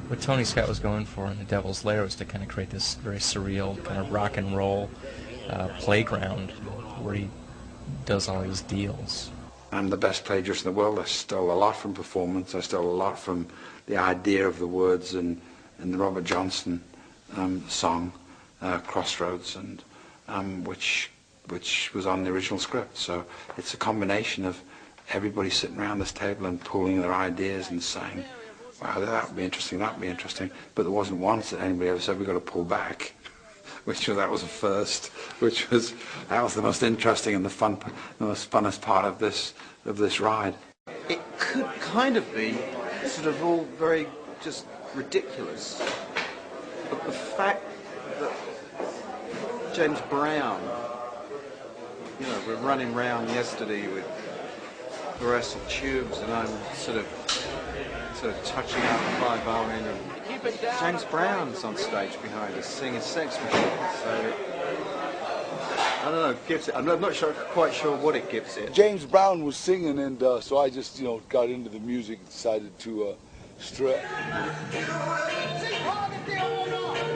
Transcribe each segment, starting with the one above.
What Tony Scott was going for in The Devil's Lair was to kind of create this very surreal kind of rock and roll playground where he does all these deals. I'm the best plagiarist in the world. I stole a lot from performance. I stole a lot from the idea of the words in the Robert Johnson song, Crossroads, and which was on the original script. So it's a combination of everybody sitting around this table and pooling their ideas and saying, wow, that would be interesting, that would be interesting. But there wasn't once that anybody ever said, we've got to pull back. That was a first, that was the most interesting and the most funnest part of this ride. It could kind of be sort of all very just ridiculous, but the fact that James Brown, you know, we're running around yesterday with fluorescent tubes, and I'm sort of touching up Clive Owen, and James Brown's on stage behind us singing Sex Machine. So I don't know, it gives it. I'm not quite sure what it gives it. James Brown was singing, and so I just got into the music, decided to strut.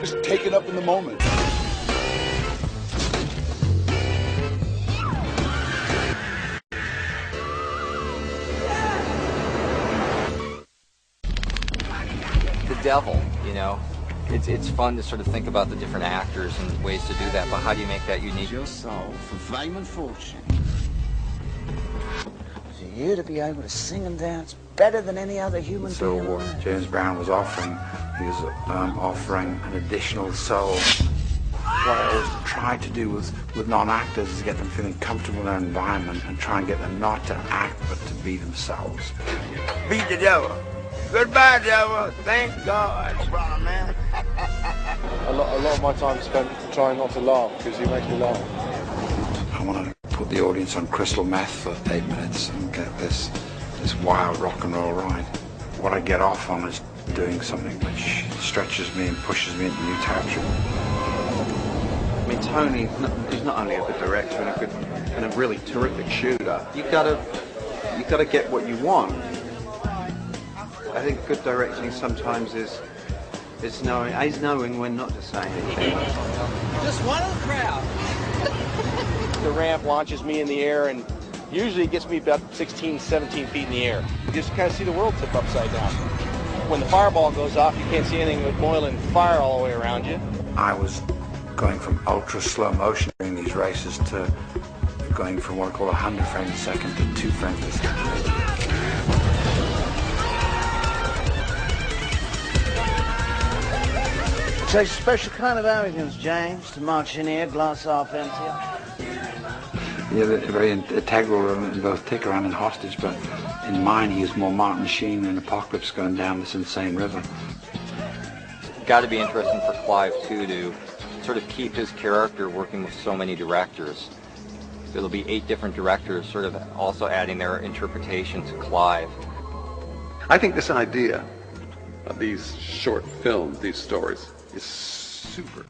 Just take it up in the moment. The devil, it's fun to sort of think about the different actors and ways to do that, but how do you make that unique? Your soul for fame and fortune. For you to be able to sing and dance better than any other human being. So what James Brown was offering, he was offering an additional soul. What I always try to do with non-actors is get them feeling comfortable in their environment and try and get them not to act but to be themselves. Beat the devil. Goodbye, devil. Thank God. No problem, man. A lot of my time is spent trying not to laugh, because he makes me laugh. I want to put the audience on crystal meth for 8 minutes and get this wild rock and roll ride. What I get off on is doing something which stretches me and pushes me into new territory. I mean, Tony is not only a good director and a really terrific shooter. You gotta get what you want. I think good directing sometimes is knowing when not to say anything. Just one of the crowd. The ramp launches me in the air, and usually it gets me about 16, 17 feet in the air. You just kind of see the world tip upside down. When the fireball goes off, you can't see anything but boiling fire all the way around you. I was going from ultra slow motion during these races to going from what I call 100 frames a second to 2 frames a second. It takes a special kind of arrogance, James, to march in here, glass half empty. Yeah, they're very integral in both Ticker and Hostage, but in mine he is more Martin Sheen and Apocalypse going down this insane river. It's got to be interesting for Clive, too, to sort of keep his character working with so many directors. There'll be 8 different directors sort of also adding their interpretation to Clive. I think this idea of these short films, these stories, is super.